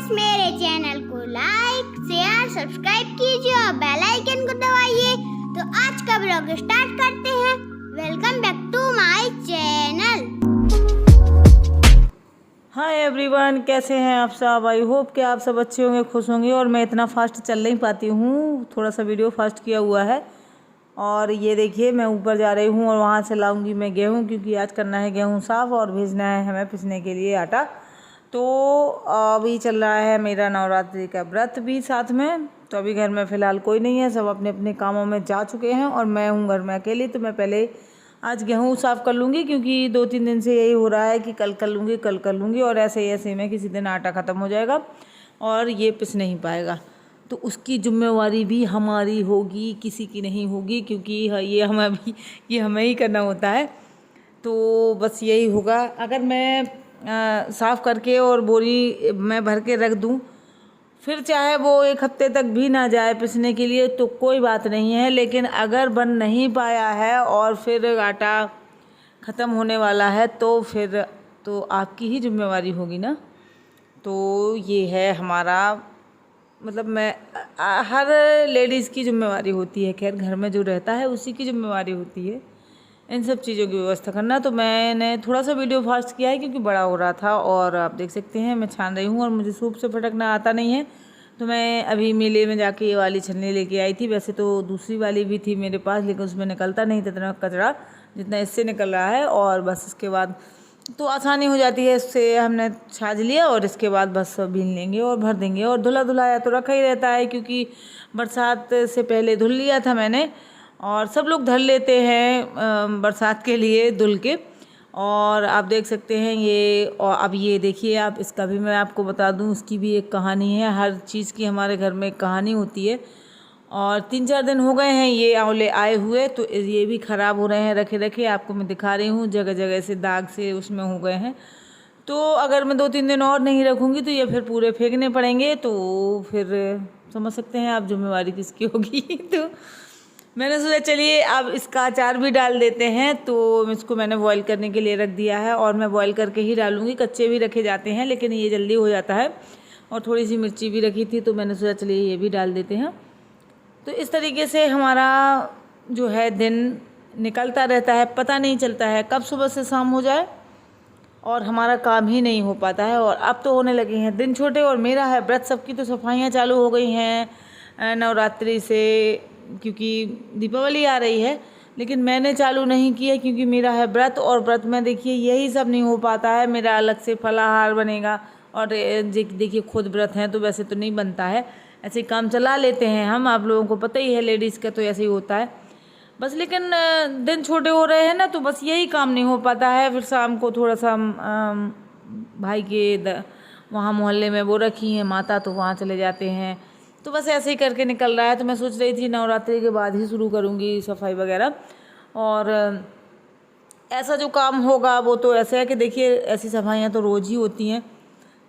Friends, मेरे channel को like share subscribe कीजिए और बेल आइकन को दबाइए। तो आज का ब्लॉग स्टार्ट करते हैं। Welcome back to my channel. Hi everyone, कैसे हैं आप सब। आई होप कि आप सब अच्छे होंगे, खुश होंगे। और मैं इतना फास्ट चल नहीं पाती हूँ, थोड़ा सा वीडियो फास्ट किया हुआ है। और ये देखिए मैं ऊपर जा रही हूँ और वहाँ से लाऊंगी मैं गेहूँ, क्योंकि आज करना है गेहूँ साफ़ और भेजना है हमें पिसने के लिए आटा। तो अभी चल रहा है मेरा नवरात्रि का व्रत भी साथ में। तो अभी घर में फ़िलहाल कोई नहीं है, सब अपने अपने कामों में जा चुके हैं और मैं हूँ घर में अकेली। तो मैं पहले आज गेहूँ साफ़ कर लूँगी, क्योंकि 2-3 दिन से यही हो रहा है कि कल कर लूँगी और ऐसे ऐसे में किसी दिन आटा ख़त्म हो जाएगा और ये पिस नहीं पाएगा। तो उसकी जिम्मेवारी भी हमारी होगी, किसी की नहीं होगी, क्योंकि ये हमें ही करना होता है। तो बस यही होगा। अगर मैं साफ़ करके और बोरी में भर के रख दूँ, फिर चाहे वो 1 हफ्ते तक भी ना जाए पिसने के लिए तो कोई बात नहीं है। लेकिन अगर बन नहीं पाया है और फिर आटा ख़त्म होने वाला है तो फिर तो आपकी ही जिम्मेवारी होगी ना। तो ये है हमारा, मतलब मैं हर लेडीज़ की जिम्मेवारी होती है। खैर, घर में जो रहता है उसी की जिम्मेवारी होती है इन सब चीज़ों की व्यवस्था करना। तो मैंने थोड़ा सा वीडियो फास्ट किया है क्योंकि बड़ा हो रहा था। और आप देख सकते हैं मैं छान रही हूँ और मुझे सूप से फटकना आता नहीं है। तो मैं अभी मेले में जाके ये वाली छन्नी लेके आई थी। वैसे तो दूसरी वाली भी थी मेरे पास, लेकिन उसमें निकलता नहीं था इतना कचरा जितना इससे निकल रहा है। और बस इसके बाद तो आसानी हो जाती है, इससे हमने छाज लिया और इसके बाद बस भीन लेंगे और भर देंगे। और धुला धुलाया तो रखा ही रहता है, क्योंकि बरसात से पहले धुल लिया था मैंने। और सब लोग धर लेते हैं बरसात के लिए धुल के। और आप देख सकते हैं ये। और अब ये देखिए आप, इसका भी मैं आपको बता दूं, उसकी भी एक कहानी है। हर चीज़ की हमारे घर में एक कहानी होती है। और 3-4 दिन हो गए हैं ये आंवले आए हुए, तो ये भी ख़राब हो रहे हैं रखे रखे। आपको मैं दिखा रही हूँ, जगह जगह से दाग से उसमें हो गए हैं। तो अगर मैं 2-3 दिन और नहीं रखूँगी तो ये फिर पूरे फेंकने पड़ेंगे। तो फिर समझ सकते हैं आप जिम्मेवारी किसकी होगी। तो मैंने सोचा चलिए अब इसका अचार भी डाल देते हैं। तो इसको मैंने बॉईल करने के लिए रख दिया है और मैं बॉईल करके ही डालूँगी। कच्चे भी रखे जाते हैं लेकिन ये जल्दी हो जाता है। और थोड़ी सी मिर्ची भी रखी थी तो मैंने सोचा चलिए ये भी डाल देते हैं। तो इस तरीके से हमारा जो है दिन निकलता रहता है, पता नहीं चलता है कब सुबह से शाम हो जाए और हमारा काम ही नहीं हो पाता है। और अब तो होने लगे हैं दिन छोटे और मेरा है व्रत। सबकी तो सफाइयाँ चालू हो गई हैं नवरात्रि से, क्योंकि दीपावली आ रही है। लेकिन मैंने चालू नहीं किया क्योंकि मेरा है व्रत। और व्रत में देखिए यही सब नहीं हो पाता है। मेरा अलग से फलाहार बनेगा और देखिए खुद व्रत हैं तो वैसे तो नहीं बनता है, ऐसे ही काम चला लेते हैं हम। आप लोगों को पता ही है लेडीज़ का तो ऐसे ही होता है बस। लेकिन दिन छोटे हो रहे हैं ना, तो बस यही काम नहीं हो पाता है। फिर शाम को थोड़ा सा भाई के वहाँ मोहल्ले में वो रखी है माता, तो वहाँ चले जाते हैं। तो बस ऐसे ही करके निकल रहा है। तो मैं सोच रही थी नवरात्रि के बाद ही शुरू करूँगी सफाई वगैरह। और ऐसा जो काम होगा वो तो ऐसा है कि देखिए ऐसी सफाइयाँ तो रोज़ ही होती हैं,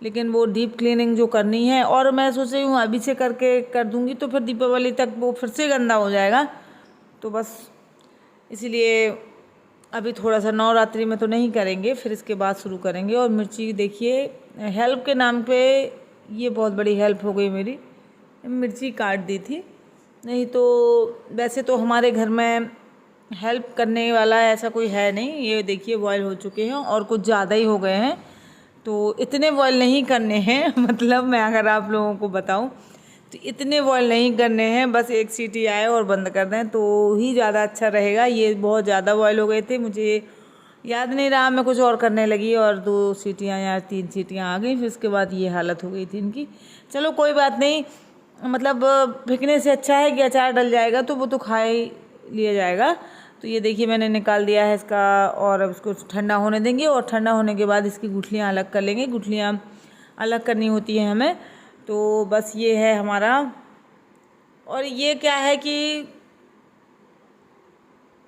लेकिन वो डीप क्लीनिंग जो करनी है, और मैं सोच रही हूँ अभी से करके कर दूँगी तो फिर दीपावली तक वो फिर से गंदा हो जाएगा। तो बस इसीलिए अभी थोड़ा सा नवरात्रि में तो नहीं करेंगे, फिर इसके बाद शुरू करेंगे। और मिर्ची देखिए हेल्प के नाम पे ये बहुत बड़ी हेल्प हो गई मेरी, मिर्ची काट दी थी। नहीं तो वैसे तो हमारे घर में हेल्प करने वाला ऐसा कोई है नहीं। ये देखिए बॉयल हो चुके हैं और कुछ ज़्यादा ही हो गए हैं, तो इतने बॉयल नहीं करने हैं। मतलब मैं अगर आप लोगों को बताऊं तो इतने बॉयल नहीं करने हैं, बस 1 सीटी आए और बंद कर दें तो ही ज़्यादा अच्छा रहेगा। ये बहुत ज़्यादा बॉयल हो गए थे, मुझे याद नहीं रहा, मैं कुछ और करने लगी और 2 सीटियाँ या 3 सीटियाँ आ गई। फिर उसके बाद ये हालत हो गई थी इनकी। चलो कोई बात नहीं, मतलब फेंकने से अच्छा है कि अचार डल जाएगा तो वो तो खा ही लिया जाएगा। तो ये देखिए मैंने निकाल दिया है इसका, और अब इसको ठंडा होने देंगे। और ठंडा होने के बाद इसकी गुठलियाँ अलग कर लेंगे। गुठलियाँ अलग करनी होती हैं हमें। तो बस ये है हमारा। और ये क्या है कि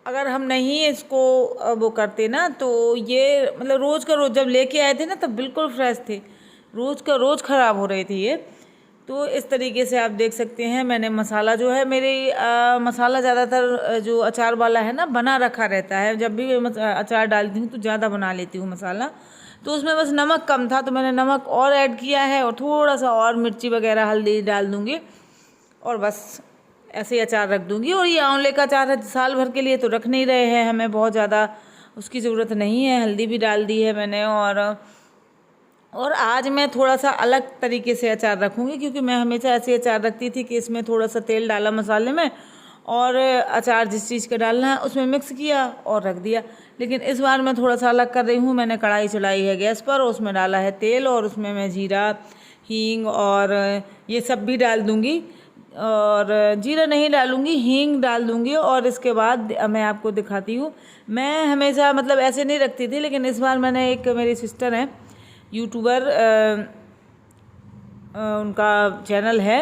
अगर हम नहीं इसको वो करते ना, तो ये मतलब रोज़ का रोज़ जब लेके आए थे ना तब बिल्कुल फ्रेश थे, रोज़ का रोज़ ख़राब हो रहे थे ये। तो इस तरीके से आप देख सकते हैं मैंने मसाला जो है मेरे मसाला ज़्यादातर जो अचार वाला है ना बना रखा रहता है। जब भी मैं अचार डालती हूँ तो ज़्यादा बना लेती हूँ मसाला। तो उसमें बस नमक कम था, तो मैंने नमक और ऐड किया है और थोड़ा सा और मिर्ची वगैरह हल्दी डाल दूँगी और बस ऐसे ही अचार रख दूँगी। और ये आंवले का अचार है साल भर के लिए, तो रख नहीं रहे हैं, हमें बहुत ज़्यादा उसकी ज़रूरत नहीं है। हल्दी भी डाल दी है मैंने। और आज मैं थोड़ा सा अलग तरीके से अचार रखूँगी, क्योंकि मैं हमेशा ऐसे अचार रखती थी कि इसमें थोड़ा सा तेल डाला मसाले में और अचार जिस चीज़ का डालना है उसमें मिक्स किया और रख दिया। लेकिन इस बार मैं थोड़ा सा अलग कर रही हूँ। मैंने कढ़ाई चढ़ाई है गैस पर, उसमें डाला है तेल और उसमें मैं जीरा, हींग और ये सब भी डाल दूँगी। और जीरा नहीं डालूँगी, हींग डाल दूँगी। और इसके बाद मैं आपको दिखाती हूँ। मैं हमेशा मतलब ऐसे नहीं रखती थी, लेकिन इस बार मैंने, एक मेरी सिस्टर हैं यूट्यूबर, उनका चैनल है,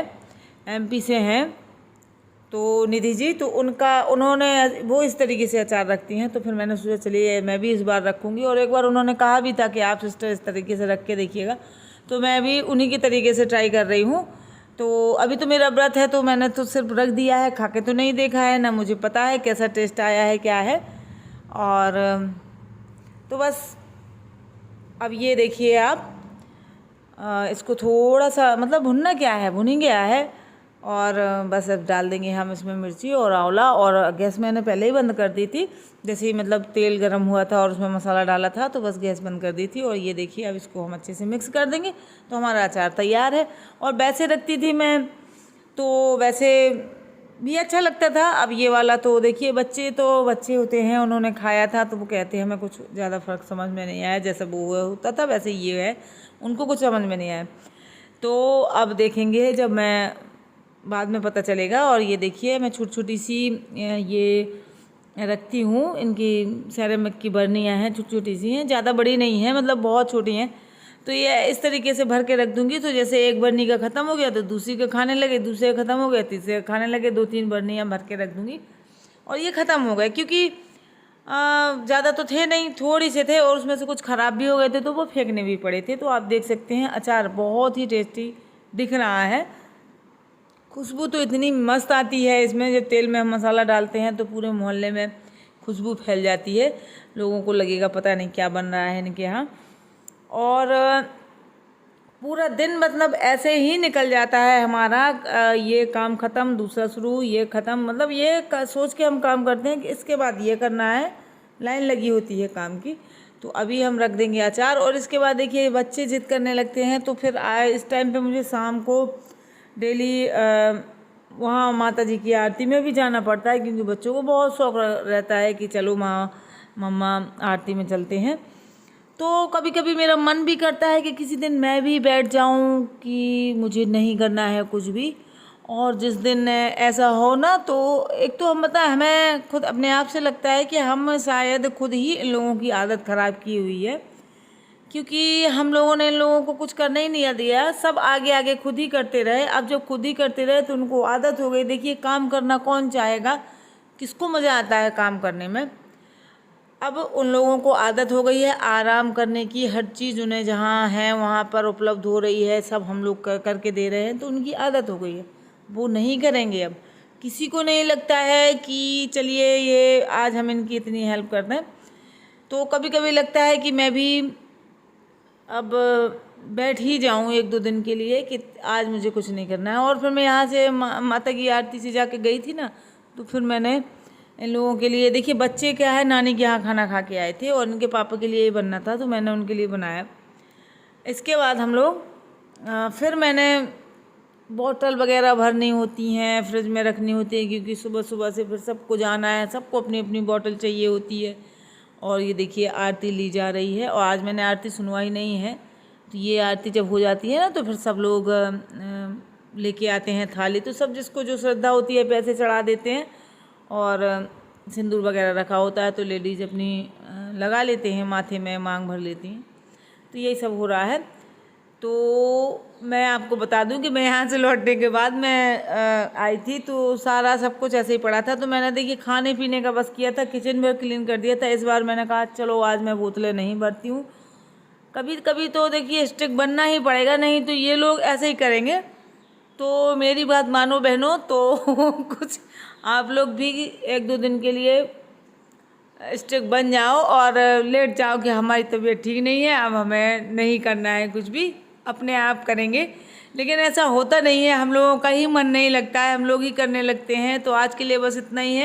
MP से हैं, तो निधि जी, तो उन्होंने वो इस तरीके से अचार रखती हैं। तो फिर मैंने सोचा चलिए मैं भी इस बार रखूँगी। और एक बार उन्होंने कहा भी था कि आप सिस्टर इस तरीके से रख के देखिएगा, तो मैं भी उन्हीं के तरीके से ट्राई कर रही हूँ। तो अभी तो मेरा व्रत है, तो मैंने तो सिर्फ रख दिया है, खा के तो नहीं देखा है, ना मुझे पता है कैसा टेस्ट आया है क्या है। और तो बस अब ये देखिए आप, इसको थोड़ा सा मतलब भुनना क्या है, भुन ही गया है। और बस अब डाल देंगे हम इसमें मिर्ची और आंवला। और गैस मैंने पहले ही बंद कर दी थी, जैसे ही मतलब तेल गर्म हुआ था और उसमें मसाला डाला था, तो बस गैस बंद कर दी थी। और ये देखिए अब इसको हम अच्छे से मिक्स कर देंगे, तो हमारा अचार तैयार है। और वैसे रखती थी मैं, तो वैसे भी अच्छा लगता था। अब ये वाला तो देखिए, बच्चे होते हैं, उन्होंने खाया था तो वो कहते हैं हमें कुछ ज़्यादा फ़र्क समझ में नहीं आया, जैसा वो होता था वैसे ये है, उनको कुछ समझ में नहीं आया। तो अब देखेंगे जब मैं, बाद में पता चलेगा। और ये देखिए मैं छोटी छोटी सी ये रखती हूँ, इनकी सेरेमिक की बर्नियाँ हैं, छोटी छोटी सी हैं, ज़्यादा बड़ी नहीं है, मतलब बहुत छोटी हैं। तो ये इस तरीके से भर के रख दूँगी। तो जैसे एक बर्नी का ख़त्म हो गया तो दूसरी का खाने लगे, दूसरे का ख़त्म हो गया तीसरे का खाने लगे, 2-3 बर्नियाँ भर के रख दूँगी। और ये ख़त्म हो गए, क्योंकि ज़्यादा तो थे नहीं, थोड़ी से थे और उसमें से कुछ ख़राब भी हो गए थे, तो वो फेंकने भी पड़े थे। तो आप देख सकते हैं अचार बहुत ही टेस्टी दिख रहा है। खुशबू तो इतनी मस्त आती है इसमें, जब तेल में हम मसाला डालते हैं तो पूरे मोहल्ले में खुशबू फैल जाती है, लोगों को लगेगा पता नहीं क्या बन रहा है इनके यहाँ। और पूरा दिन मतलब ऐसे ही निकल जाता है हमारा, ये काम ख़त्म दूसरा शुरू, ये ख़त्म, मतलब ये सोच के हम काम करते हैं कि इसके बाद ये करना है, लाइन लगी होती है काम की। तो अभी हम रख देंगे अचार। और इसके बाद देखिए बच्चे जिद करने लगते हैं, तो फिर इस टाइम पे मुझे शाम को डेली वहाँ माता जी की आरती में भी जाना पड़ता है, क्योंकि बच्चों को बहुत शौक़ रहता है कि चलो मम्मा आरती में चलते हैं। तो कभी कभी मेरा मन भी करता है कि किसी दिन मैं भी बैठ जाऊं कि मुझे नहीं करना है कुछ भी। और जिस दिन ऐसा हो ना, तो एक तो हम हमें खुद अपने आप से लगता है कि हम शायद खुद ही इन लोगों की आदत ख़राब की हुई है, क्योंकि हम लोगों ने इन लोगों को कुछ करने ही नहीं दिया, सब आगे आगे खुद ही करते रहे। अब जब खुद ही करते रहे तो उनको आदत हो गई। देखिए काम करना कौन चाहेगा, किसको मज़ा आता है काम करने में। अब उन लोगों को आदत हो गई है आराम करने की, हर चीज़ उन्हें जहाँ है वहाँ पर उपलब्ध हो रही है, सब हम लोग करके दे रहे हैं, तो उनकी आदत हो गई है, वो नहीं करेंगे। अब किसी को नहीं लगता है कि चलिए ये आज हम इनकी इतनी हेल्प कर दें। तो कभी कभी लगता है कि मैं भी अब बैठ ही जाऊं 1-2 दिन के लिए कि आज मुझे कुछ नहीं करना है। और फिर मैं यहाँ से माता की आरती से जाके गई थी ना, तो फिर मैंने इन लोगों के लिए, देखिए बच्चे क्या है नानी के यहाँ खाना खा के आए थे और इनके पापा के लिए ही बनना था, तो मैंने उनके लिए बनाया। इसके बाद हम लोग फिर मैंने बॉटल वगैरह भरनी होती हैं, फ्रिज में रखनी होती है, क्योंकि सुबह सुबह से फिर सबको जाना है, सबको अपनी अपनी बॉटल चाहिए होती है। और ये देखिए आरती ली जा रही है, और आज मैंने आरती सुनवाई नहीं है। तो ये आरती जब हो जाती है ना, तो फिर सब लोग लेके आते हैं थाली, तो सब जिसको जो श्रद्धा होती है पैसे चढ़ा देते हैं। और सिंदूर वगैरह रखा होता है तो लेडीज़ अपनी लगा लेते हैं माथे में, मांग भर लेती हैं। तो यही सब हो रहा है। तो मैं आपको बता दूं कि मैं यहाँ से लौटने के बाद मैं आई थी, तो सारा सब कुछ ऐसे ही पड़ा था। तो मैंने देखिए खाने पीने का बस किया था, किचन भी क्लीन कर दिया था। इस बार मैंने कहा चलो आज मैं बोतलें नहीं भरती हूँ, कभी कभी तो देखिए स्ट्रिक्ट बनना ही पड़ेगा, नहीं तो ये लोग ऐसे ही करेंगे। तो मेरी बात मानो बहनों, तो कुछ आप लोग भी 1-2 दिन के लिए स्टिक बन जाओ और लेट जाओ कि हमारी तबीयत ठीक नहीं है, अब हमें नहीं करना है कुछ भी, अपने आप करेंगे। लेकिन ऐसा होता नहीं है, हम लोगों का ही मन नहीं लगता है, हम लोग ही करने लगते हैं। तो आज के लिए बस इतना ही है।